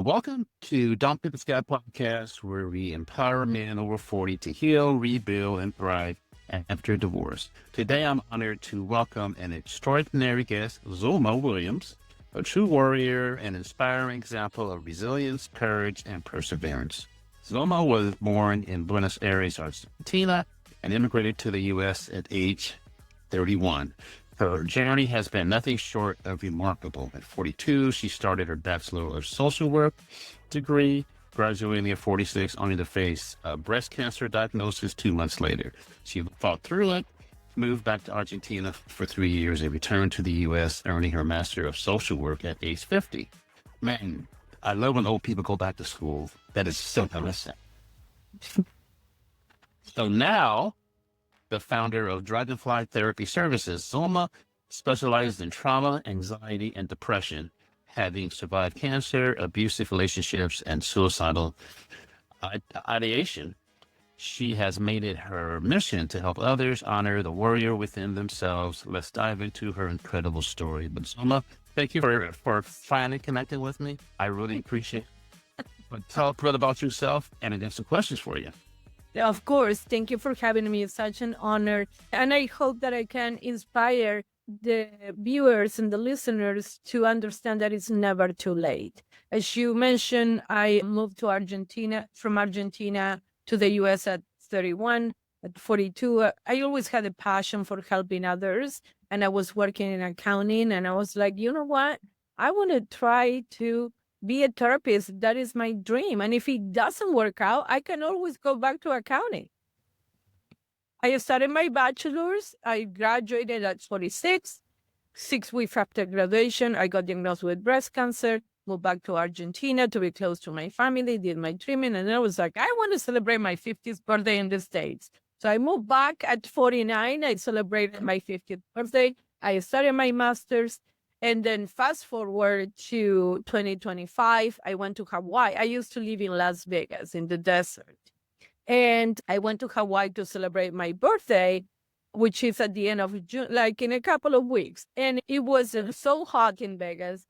Welcome to Pick the Scab Podcast, where we empower men over 40 to heal, rebuild, and thrive after divorce. Today, I'm honored to welcome an extraordinary guest, Zoma Williams, a true warrior and inspiring example of resilience, courage, and perseverance. Zoma was born in Buenos Aires, Argentina, and immigrated to the U.S. at age 31. Her journey has been nothing short of remarkable. At 42, she started her Bachelor of Social Work degree, graduating at 46, only to face a breast cancer diagnosis 2 months later. She fought through it, moved back to Argentina for 3 years, and returned to the U.S., earning her Master of Social Work at age 50. Man, I love when old people go back to school. That is so innocent. So now, the founder of Dragonfly Therapy Services, Zoma specializes in trauma, anxiety, and depression, having survived cancer, abusive relationships, and suicidal ideation. She has made it her mission to help others honor the warrior within themselves. Let's dive into her incredible story. But Zoma, thank you for finally connecting with me. I really appreciate it. But tell a bit about yourself, and I have some questions for you. Of course. Thank you for having me. It's such an honor. And I hope that I can inspire the viewers and the listeners to understand that it's never too late. As you mentioned, I moved to Argentina, from Argentina to the US at 31. At 42, I always had a passion for helping others. And I was working in accounting. And I was like, you know what? I want to try to be a therapist. That is my dream. And if it doesn't work out, I can always go back to accounting. I started my bachelor's. I graduated at 46. 6 weeks after graduation, I got diagnosed with breast cancer, moved back to Argentina to be close to my family, did my treatment. And I was like, I want to celebrate my 50th birthday in the States. So I moved back at 49. I celebrated my 50th birthday. I started my master's. And then fast forward to 2025, I went to Hawaii. I used to live in Las Vegas in the desert. And I went to Hawaii to celebrate my birthday, which is at the end of June, like in a couple of weeks. And it was so hot in Vegas.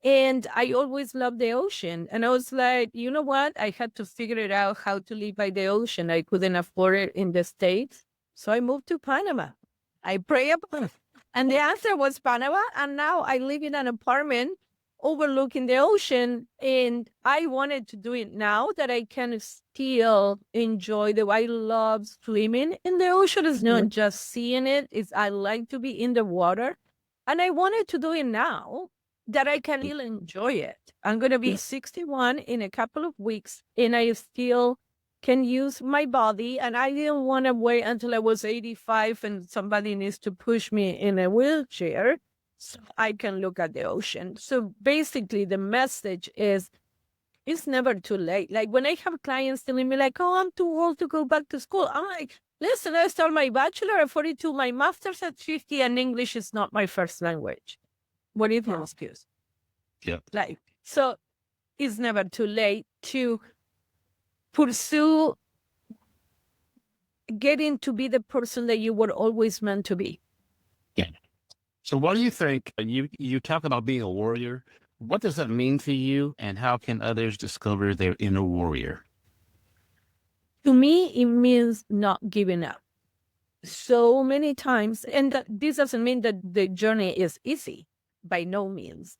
And I always loved the ocean. And I was like, you know what? I had to figure it out how to live by the ocean. I couldn't afford it in the States. So I moved to Panama. I pray about it. And the answer was Panama. And now I live in an apartment overlooking the ocean. And I wanted to do it now that I can still enjoy I love swimming in the ocean. It's not just seeing it. I like to be in the water. And I wanted to do it now that I can still enjoy it. I'm going to be 61 in a couple of weeks. And I still can use my body, and I didn't want to wait until I was 85 and somebody needs to push me in a wheelchair so I can look at the ocean. So basically the message is it's never too late. Like when I have clients telling me like, oh, I'm too old to go back to school. I'm like, listen, I started my bachelor at 42, my master's at 50, and English is not my first language. What is the excuse? Yeah. Like, so it's never too late to pursue getting to be the person that you were always meant to be. Yeah. So what do you think? You talk about being a warrior. What does that mean to you, and how can others discover their inner warrior? To me, it means not giving up. So many times, and this doesn't mean that the journey is easy, by no means.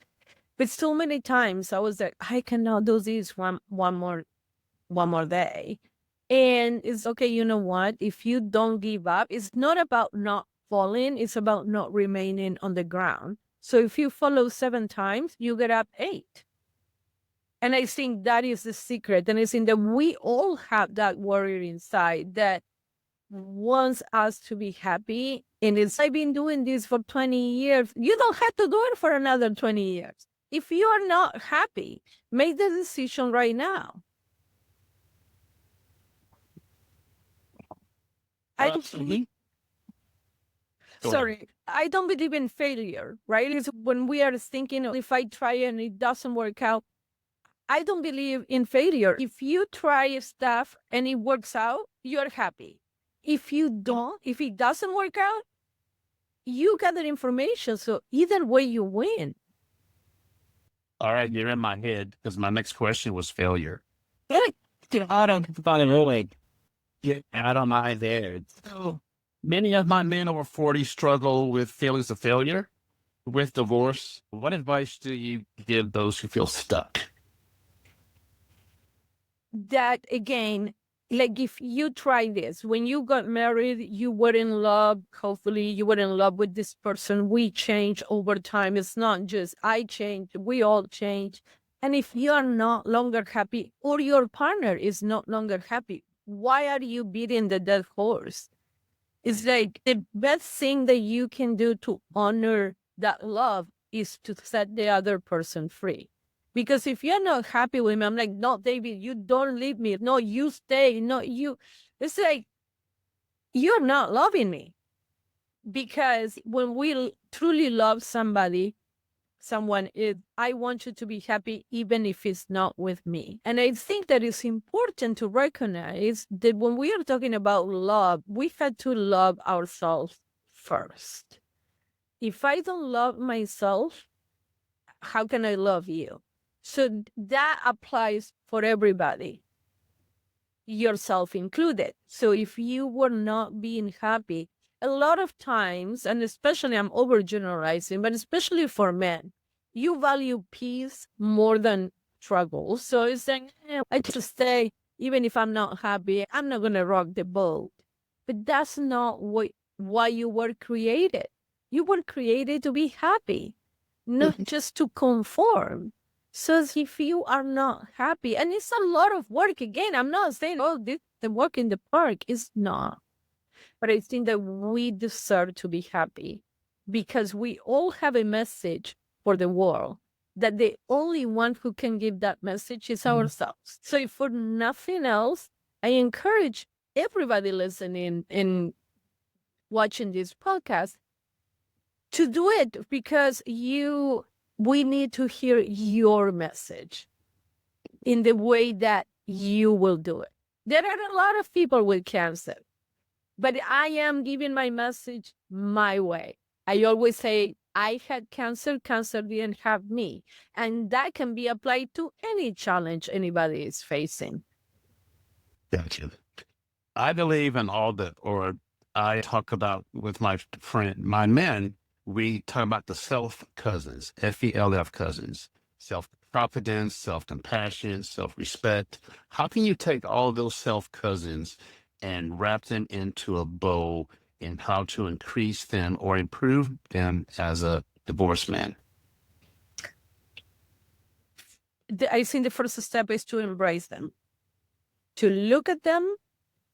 But so many times I was like, I cannot do this one more day. And it's okay, you know what? If you don't give up, it's not about not falling, it's about not remaining on the ground. So if you follow 7 times, you get up 8. And I think that is the secret. And I think that we all have that warrior inside that wants us to be happy. And I've been doing this for 20 years. You don't have to do it for another 20 years. If you are not happy, make the decision right now. Sorry, I don't believe in failure, right? It's when we are thinking, if I try and it doesn't work out, I don't believe in failure. If you try stuff and it works out, you're happy. If you don't, if it doesn't work out, you gather information. So either way you win. All right, you're in my head because my next question was failure. Get out of the Get out of my head. So many of my men over 40 struggle with feelings of failure, with divorce. What advice do you give those who feel stuck? That again, like if you try this, when you got married, you were in love. Hopefully you were in love with this person. We change over time. It's not just I change, we all change. And if you are not longer happy or your partner is not longer happy, why are you beating the dead horse? It's like the best thing that you can do to honor that love is to set the other person free. Because if you're not happy with me, I'm like, no, David, you don't leave me. No, you stay. No, you. It's like, you're not loving me. Because when we truly love somebody, someone is, I want you to be happy, even if it's not with me. And I think that it's important to recognize that when we are talking about love, we had to love ourselves first. If I don't love myself, how can I love you? So that applies for everybody, yourself included. So if you were not being happy, a lot of times, and especially I'm overgeneralizing, but especially for men, you value peace more than struggle. So it's like, I just stay, even if I'm not happy, I'm not going to rock the boat. But that's not why you were created. You were created to be happy, not just to conform. So if you are not happy, and it's a lot of work, again, I'm not saying, oh, this the work in the park is not. But I think that we deserve to be happy because we all have a message for the world that the only one who can give that message is ourselves. So if for nothing else, I encourage everybody listening and watching this podcast to do it because we need to hear your message in the way that you will do it. There are a lot of people with cancer, but I am giving my message my way. I always say, I had cancer, cancer didn't have me. And that can be applied to any challenge anybody is facing. Gotcha. I believe in or I talk about with my men, we talk about the self cousins, FELF cousins, self-confidence, self-compassion, self-respect. How can you take all those self cousins and wrap them into a bow in how to increase them or improve them as a divorced man? I think the first step is to embrace them, to look at them,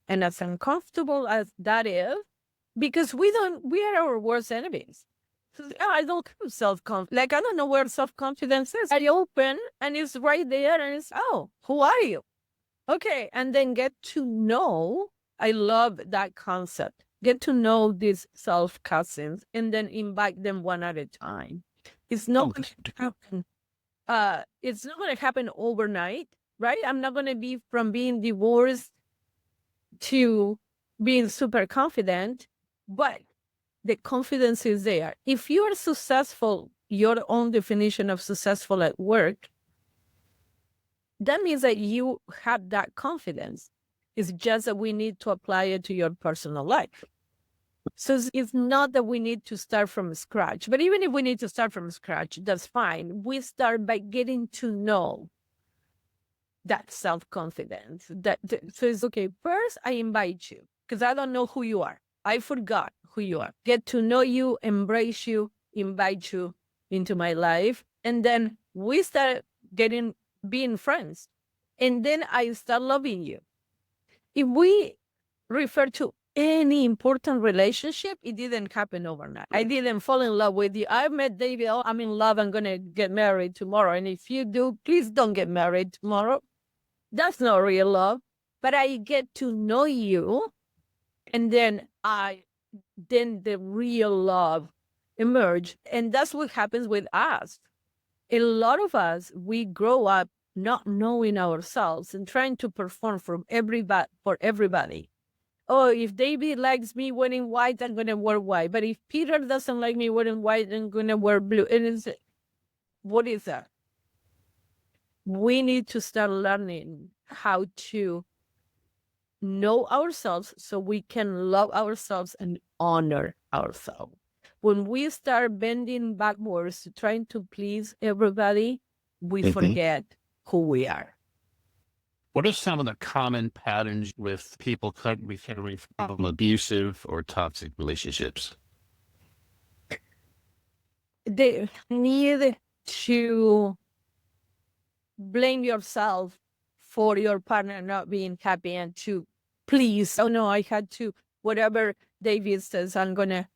and as uncomfortable as that is, because we are our worst enemies. I don't have self-confidence. Like, I don't know where self-confidence is. I open and it's right there and it's, oh, who are you? Okay. And then get to know, I love that concept. Get to know these self-cousins and then invite them one at a time. It's not going to happen. It's not going to happen overnight, right? I'm not going to be from being divorced to being super confident, but the confidence is there. If you are successful, your own definition of successful at work, that means that you have that confidence. It's just that we need to apply it to your personal life. So it's not that we need to start from scratch, but even if we need to start from scratch, that's fine. We start by getting to know that self-confidence. So it's okay. First, I invite you because I don't know who you are. I forgot who you are. Get to know you, embrace you, invite you into my life. And then we start being friends. And then I start loving you. If we refer to any important relationship, it didn't happen overnight. I didn't fall in love with you. I met David. Oh, I'm in love. I'm going to get married tomorrow. And if you do, please don't get married tomorrow. That's not real love. But I get to know you. And then the real love emerge. And that's what happens with us. A lot of us, we grow up not knowing ourselves and trying to perform for everybody. Oh, if David likes me wearing white, I'm going to wear white. But if Peter doesn't like me wearing white, I'm going to wear blue. And what is that? we need to start learning how to know ourselves so we can love ourselves and honor ourselves. When we start bending backwards to trying to please everybody, we forget who we are. What are some of the common patterns with people recovering from abusive or toxic relationships? They need to blame yourself for your partner not being happy and to please, oh no, I had to, whatever David says, I'm gonna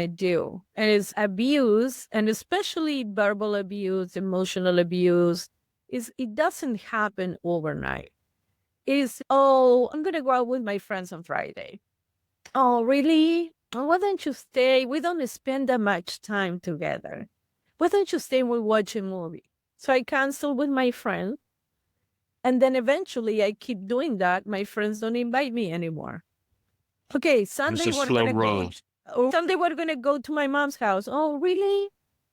do. And it's abuse, and especially verbal abuse, emotional abuse, it doesn't happen overnight. It's, oh, I'm gonna go out with my friends on Friday. Oh, really? Why don't you stay? We don't spend that much time together. Why don't you stay and we'll watch a movie? So I cancel with my friend. And then eventually I keep doing that. My friends don't invite me anymore. Okay, Sunday we're going to go to my mom's house. Oh, really?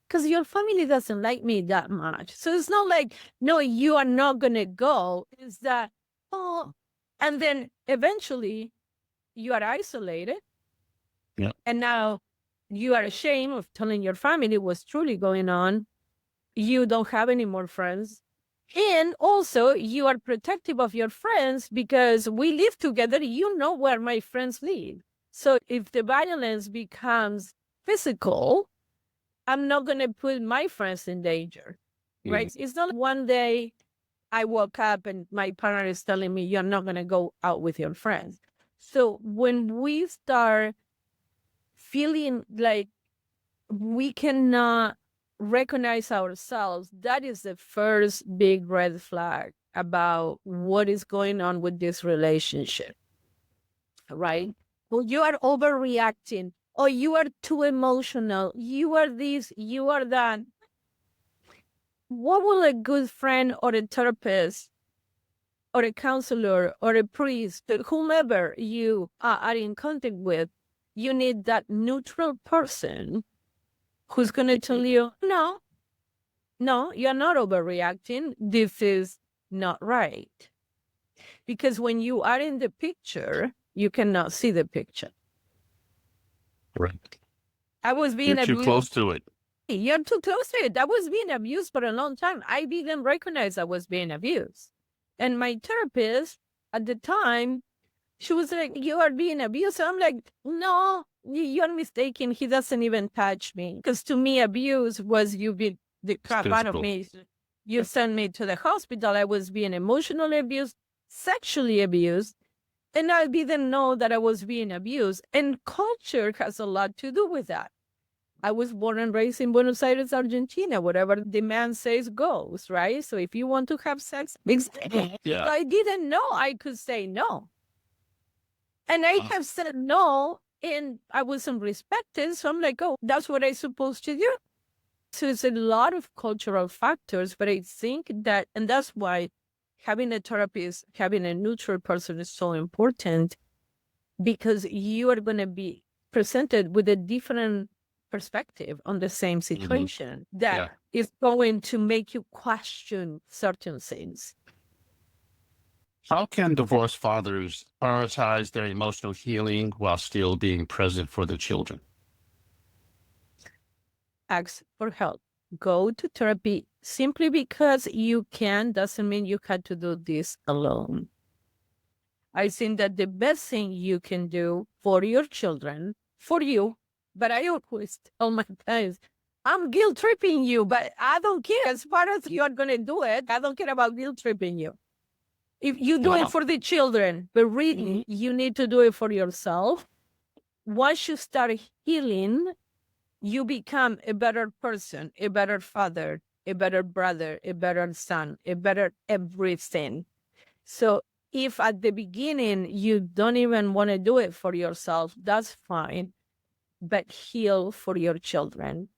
Because your family doesn't like me that much. So it's not like, no, you are not going to go. It's that, oh, and then eventually you are isolated. Yeah. And now you are ashamed of telling your family what's truly going on. You don't have any more friends. And also you are protective of your friends because we live together. You know where my friends live. So if the violence becomes physical, I'm not going to put my friends in danger, right? It's not like one day I woke up and my partner is telling me, you're not going to go out with your friends. So when we start feeling like we cannot recognize ourselves, that is the first big red flag about what is going on with this relationship, right? Well, you are overreacting. Oh, you are too emotional. You are this, you are that. What will a good friend or a therapist or a counselor or a priest, whomever you are in contact with, you need that neutral person who's going to tell you, no, you're not overreacting. This is not right. Because when you are in the picture, you cannot see the picture. Right. I was being You're too close to it. You're too close to it. I was being abused for a long time. I didn't recognize I was being abused. And my therapist at the time, she was like, you are being abused. So I'm like, no, you're mistaken. He doesn't even touch me. Because to me, abuse was you beat the crap out of me. You sent me to the hospital. I was being emotionally abused, sexually abused. And I didn't know that I was being abused. And culture has a lot to do with that. I was born and raised in Buenos Aires, Argentina. Whatever the man says goes, right? So if you want to have sex, yeah. I didn't know I could say no. And I have said no, and I wasn't respected. So I'm like, oh, that's what I'm supposed to do. So it's a lot of cultural factors, but I think that, and that's why having a therapist, having a neutral person is so important, because you are going to be presented with a different perspective on the same situation that is going to make you question certain things. How can divorced fathers prioritize their emotional healing while still being present for the children? Ask for help. Go to therapy. Simply because you can doesn't mean you had to do this alone. I think that the best thing you can do for your children, for you, but I always tell my parents, I'm guilt tripping you, but I don't care. As far as you're going to do it, I don't care about guilt tripping you. If you do it for the children, but really you need to do it for yourself. Once you start healing, you become a better person, a better father, a better brother, a better son, a better everything. So if at the beginning you don't even want to do it for yourself, that's fine, but heal for your children.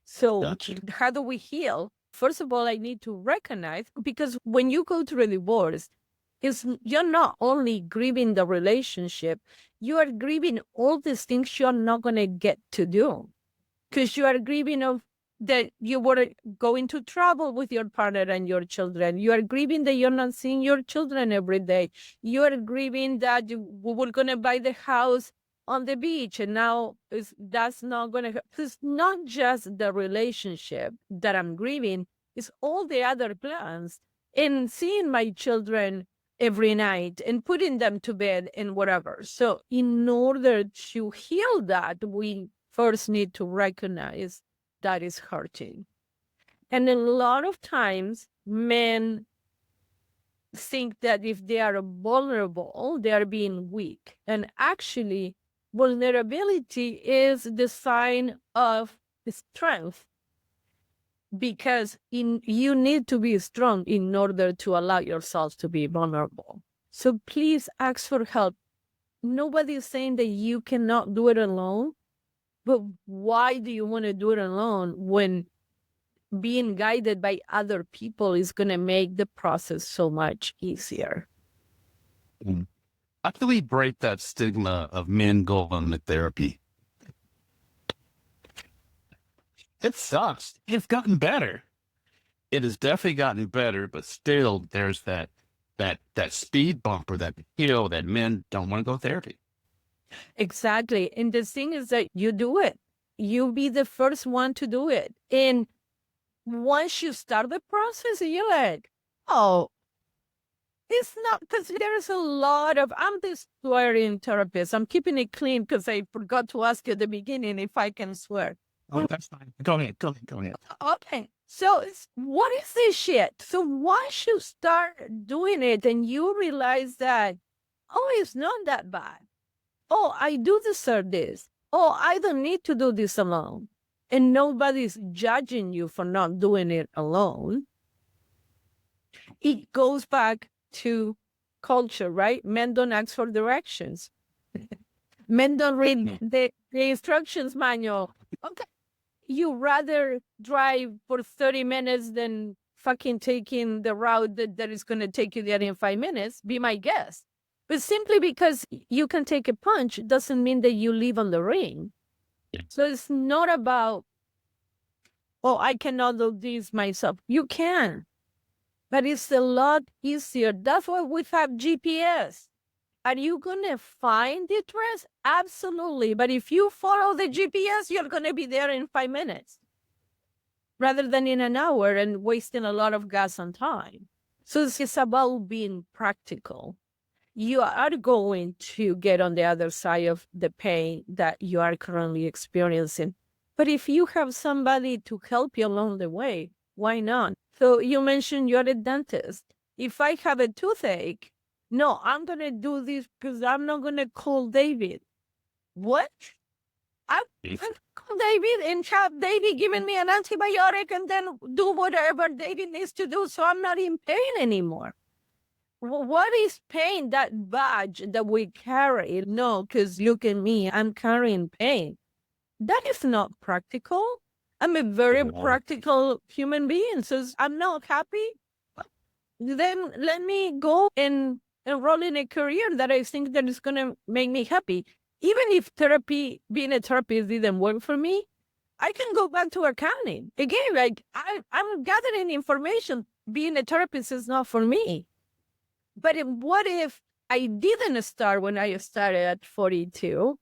So how do we heal? First of all, I need to recognize, because when you go through a divorce, you're not only grieving the relationship, you are grieving all these things you're not going to get to do. Because you are grieving of that you were going to travel with your partner and your children. You are grieving that you're not seeing your children every day. You are grieving that we were going to buy the house on the beach, and now that's not going to. It's not just the relationship that I'm grieving; it's all the other plans and seeing my children every night and putting them to bed and whatever. So, in order to heal that, we first need to recognize that is hurting. And a lot of times, men think that if they are vulnerable, they are being weak. And actually, vulnerability is the sign of strength, because you need to be strong in order to allow yourself to be vulnerable. So please ask for help. Nobody is saying that you cannot do it alone, but why do you want to do it alone when being guided by other people is going to make the process so much easier? How do we break that stigma of men going to therapy? It sucks. It's gotten better. It has definitely gotten better, but still there's that speed bump or that hill that men don't want to go to therapy. Exactly. And the thing is that you do it. You be the first one to do it. And once you start the process, you're like, oh, it's not, because there's a lot of, I'm this swearing therapist. I'm keeping it clean because I forgot to ask you at the beginning if I can swear. Oh, that's fine. Go ahead. Okay. So what is this shit? So once you start doing it and you realize that, oh, it's not that bad. Oh, I do deserve this. Oh, I don't need to do this alone. And nobody's judging you for not doing it alone. It goes back to culture, right? Men don't ask for directions. Men don't read the instructions manual. Okay. You rather drive for 30 minutes than fucking taking the route that is going to take you there in 5 minutes. Be my guest. But simply because you can take a punch doesn't mean that you live on the ring. So it's not about, oh, I cannot do this myself. You can. But it's a lot easier. That's why we have GPS. Are you going to find the address? Absolutely. But if you follow the GPS, you're going to be there in 5 minutes rather than in an hour and wasting a lot of gas and time. So it's about being practical. You are going to get on the other side of the pain that you are currently experiencing. But if you have somebody to help you along the way, why not? So you mentioned you're a dentist. If I have a toothache, no, I'm going to do this because I'm not going to call David. What? I'm going to call David and have David giving me an antibiotic and then do whatever David needs to do so I'm not in pain anymore. What is pain? That badge that we carry? No, because look at me, I'm carrying pain. That is not practical. I'm a very practical human being. So I'm not happy. Then let me go and enroll in a career that I think that is going to make me happy. Even if being a therapist didn't work for me, I can go back to accounting. Again, like I'm gathering information. Being a therapist is not for me. But what if I didn't start when I started at 42?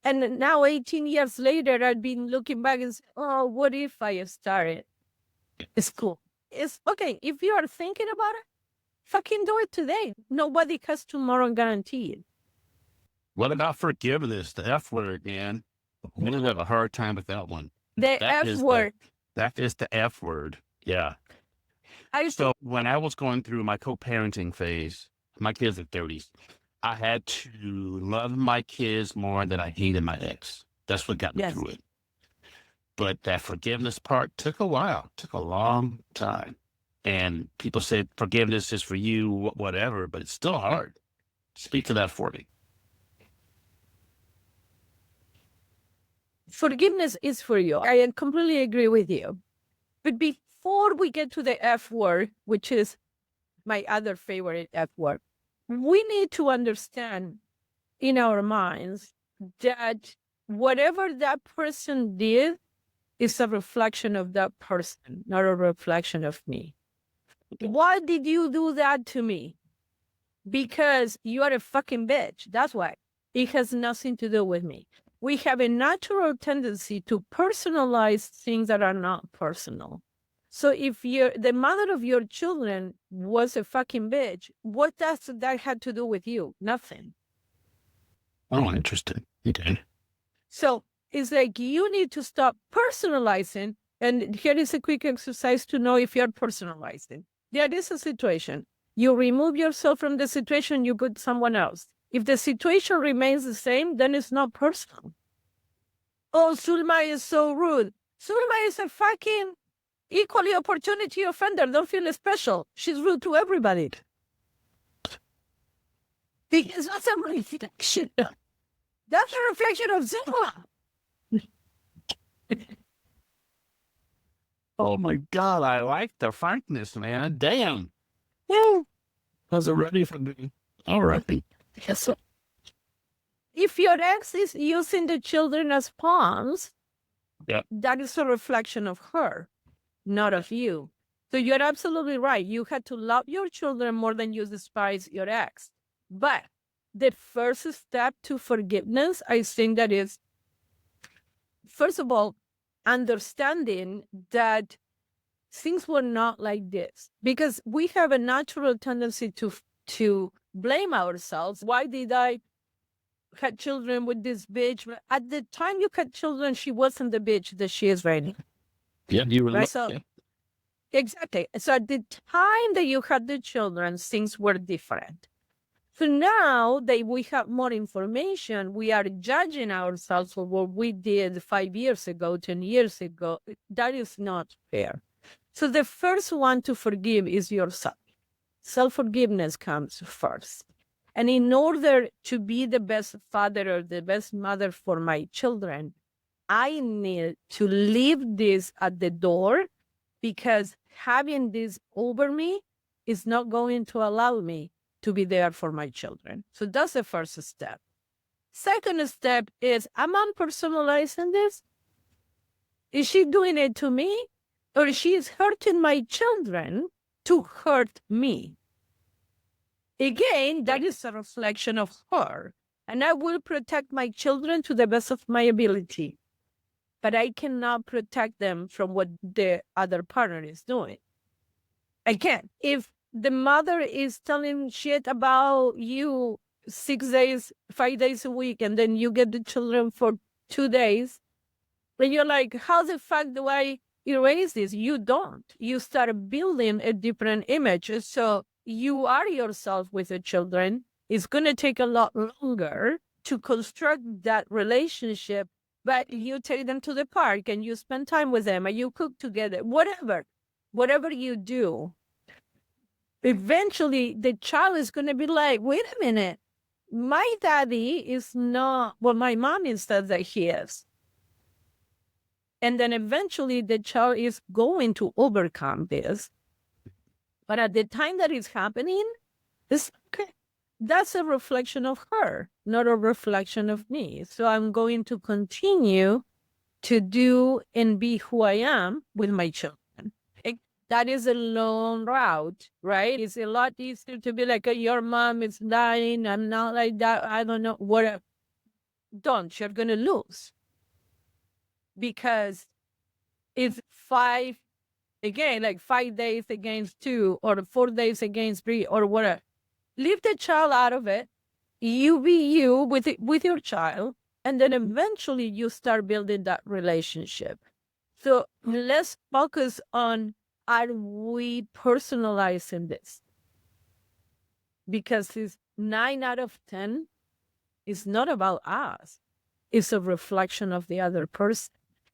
And now 18 years later, I've been looking back and say, oh, what if I started school? It's okay. If you are thinking about it, fucking do it today. Nobody has tomorrow guaranteed. What about forgiveness? The F word, man. I'm going to have a hard time with that one. The F word. That is the F word. Yeah. So when I was going through my co-parenting phase, my kids are 30s, I had to love my kids more than I hated my ex. That's what got me through it. But that forgiveness part took a while, took a long time. And people said forgiveness is for you, whatever, but it's still hard. Speak to that for me. Forgiveness is for you. I completely agree with you. But before we get to the F word, which is my other favorite F word, we need to understand in our minds that whatever that person did is a reflection of that person, not a reflection of me. Why did you do that to me? Because you are a fucking bitch. That's why. It has nothing to do with me. We have a natural tendency to personalize things that are not personal. So if the mother of your children was a fucking bitch, what does that have to do with you? Nothing. Oh, interesting. Okay. So it's like you need to stop personalizing. And here is a quick exercise to know if you're personalizing. There is a situation. You remove yourself from the situation, you put someone else. If the situation remains the same, then it's not personal. Oh, Zulma is so rude. Zulma is a fucking equally opportunity offender. Don't feel special. She's rude to everybody. Because that's a reflection. That's a reflection of Zulma. Oh my God, I like the frankness, man. Damn. Well, was it ready for me? All right. Yes. If your ex is using the children as pawns, that is a reflection of her, not of you. So you're absolutely right. You had to love your children more than you despise your ex. But the first step to forgiveness, I think that is, first of all, understanding that things were not like this, because we have a natural tendency to blame ourselves. Why did I had children with this bitch? At the time you had children, she wasn't the bitch that she is right now. Yeah, you were right? So, exactly. So at the time that you had the children, things were different. So now that we have more information, we are judging ourselves for what we did 5 years ago, 10 years ago. That is not fair. So the first one to forgive is yourself. Self-forgiveness comes first. And in order to be the best father or the best mother for my children, I need to leave this at the door, because having this over me is not going to allow me to be there for my children. So that's the first step. Second step is, am I personalizing this? Is she doing it to me? Or she is hurting my children to hurt me? Again, that is a reflection of her. And I will protect my children to the best of my ability. But I cannot protect them from what the other partner is doing. I can't. If the mother is telling shit about you 6 days, 5 days a week, and then you get the children for 2 days, and you're like, how the fuck do I erase this? You don't. You start building a different image. So you are yourself with the children. It's going to take a lot longer to construct that relationship, but you take them to the park and you spend time with them and you cook together, whatever you do. Eventually, the child is going to be like, wait a minute, my daddy is not what my mommy says that he is. And then eventually the child is going to overcome this. But at the time that it's happening, it's okay. That's a reflection of her, not a reflection of me. So I'm going to continue to do and be who I am with my children. That is a long route, right? It's a lot easier to be like, your mom is lying. I'm not like that. I don't know. Whatever. Don't. You're going to lose. Because it's 5 days against 2 or 4 days against 3 or whatever. Leave the child out of it. You be you with your child. And then eventually you start building that relationship. So let's focus on, are we personalizing this? Because it's 9 out of 10 is not about us. It's a reflection of the other person.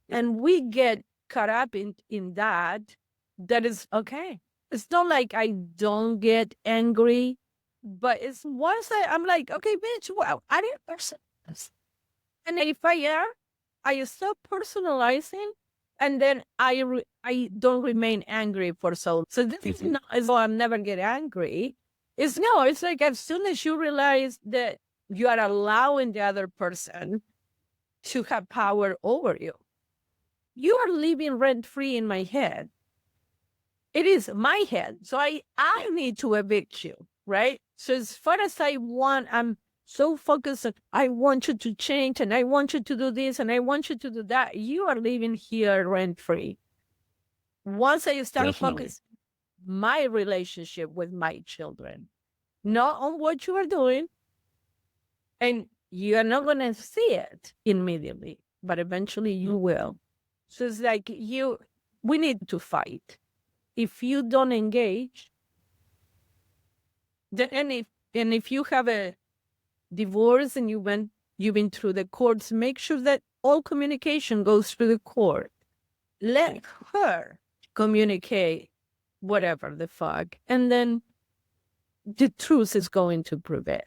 And we get caught up in that is okay. It's not like I don't get angry, but it's once I'm like, okay, bitch, wow, I didn't personalize. And if I am, I stop personalizing, and then I don't remain angry for so. So this is not as though I'm never get angry. It's like as soon as you realize that you are allowing the other person to have power over you. you are living rent-free in my head. It is my head. So I need to evict you, right? So as far as I'm so focused on, I want you to change and I want you to do this and I want you to do that. You are living here rent-free. Once I start focusing my relationship with my children, not on what you are doing, and you are not going to see it immediately, but eventually you will. So it's like we need to fight. If you don't engage, then and if you have a divorce and you've been through the courts, make sure that all communication goes through the court. Let her communicate whatever the fuck, and then the truth is going to prevail.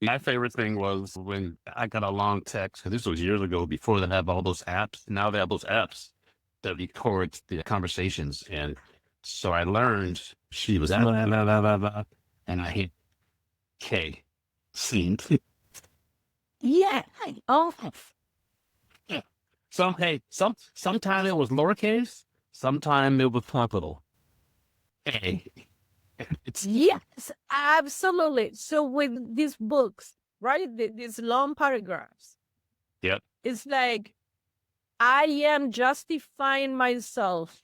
My favorite thing was when I got a long text, because this was years ago, before they have all those apps. Now they have those apps that record the conversations. And so I learned she was blah, blah, blah, blah, blah, and I hit K. Scene. Yeah. Oh. Yeah. Sometime it was lowercase, sometime it was capital. A. Yes, absolutely. So with these books, right, these long paragraphs, Yep. it's like, I am justifying myself.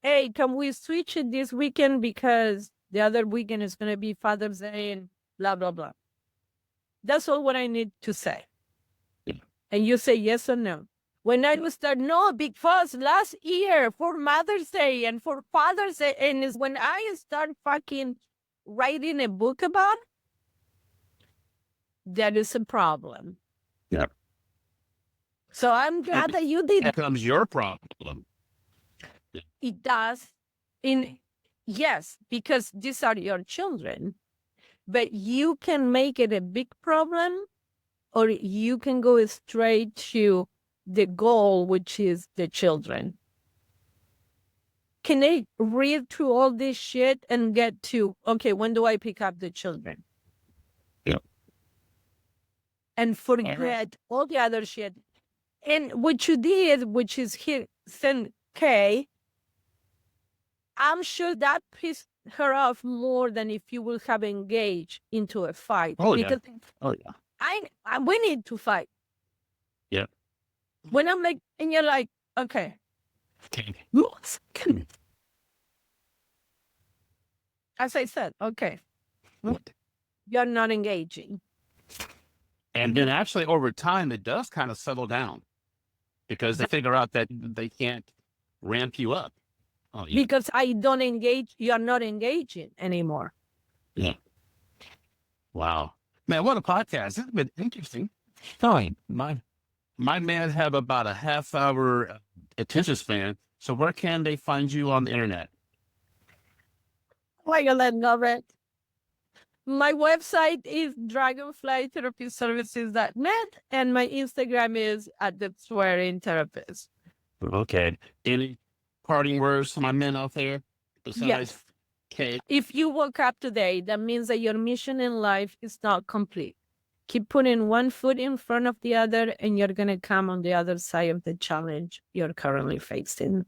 Hey, can we switch it this weekend because the other weekend is going to be Father's Day and blah, blah, blah. That's all what I need to say. Yeah. And you say yes or no. When I would start, no, because last year for Mother's Day and for Father's Day, and it's when I start fucking writing a book about it, that is a problem. Yeah. So I'm glad that you did. It becomes your problem. Yeah. It does. Yes, because these are your children, but you can make it a big problem, or you can go straight to the goal, which is the children. Can they read through all this shit and get to, okay, when do I pick up the children? Yeah. And forget all the other shit. And what you did, which is here, send K, I'm sure that pissed her off more than if you would have engaged into a fight. Oh, because yeah. Oh, yeah. we need to fight. Yeah. When I'm like, and you're like, okay. As I said, okay. You're not engaging. And then actually over time, it does kind of settle down because they figure out that they can't ramp you up. Oh, yeah. Because I don't engage, you're not engaging anymore. Yeah. Wow. Man, what a podcast. This has been interesting. Fine. My man have about a half-hour attention span. So where can they find you on the internet? Violet Novet. My website is Dragonfly Therapy Services.net, and my Instagram is at the Swearing Therapist. Okay. Any parting words to my men out there? Besides Yes. Kate? If you woke up today, that means that your mission in life is not complete. Keep putting one foot in front of the other, and you're going to come on the other side of the challenge you're currently facing.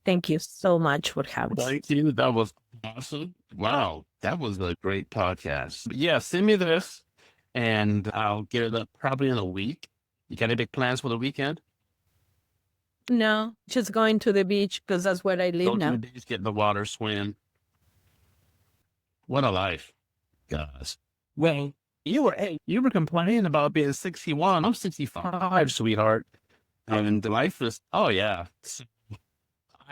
Thank you so much for having me. Thank you. That was awesome. Wow. That was a great podcast. Yeah, send me this and I'll get it up probably in a week. You got any big plans for the weekend? No, just going to the beach because that's where I live Go now. to the beach, get in the water, swim. What a life, guys. Well, you were complaining about being 61. I'm 65, sweetheart. And the life is, oh yeah.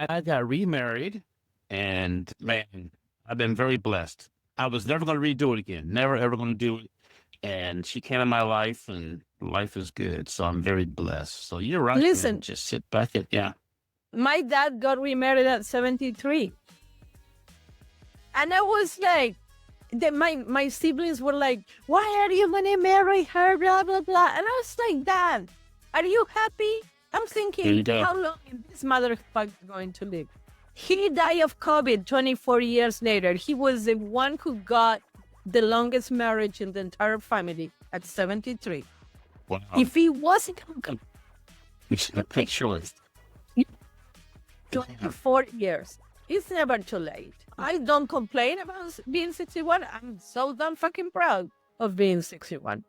I got remarried and man, I've been very blessed. I was never going to redo it again. Never, ever going to do it. And she came in my life and life is good. So I'm very blessed. So you're right. Listen. Man. Just sit back and yeah. My dad got remarried at 73. And I was like, my siblings were like, why are you going to marry her? Blah, blah, blah. And I was like, Dad, are you happy? I'm thinking, how long is this motherfucker going to live? He died of COVID 24 years later. He was the one who got the longest marriage in the entire family at 73. Wow. If he wasn't, Pictureless. 24 years. It's never too late. I don't complain about being 61. I'm so damn fucking proud of being 61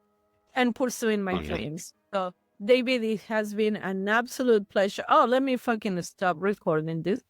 and pursuing my dreams. So, David, it has been an absolute pleasure. Oh, let me fucking stop recording this.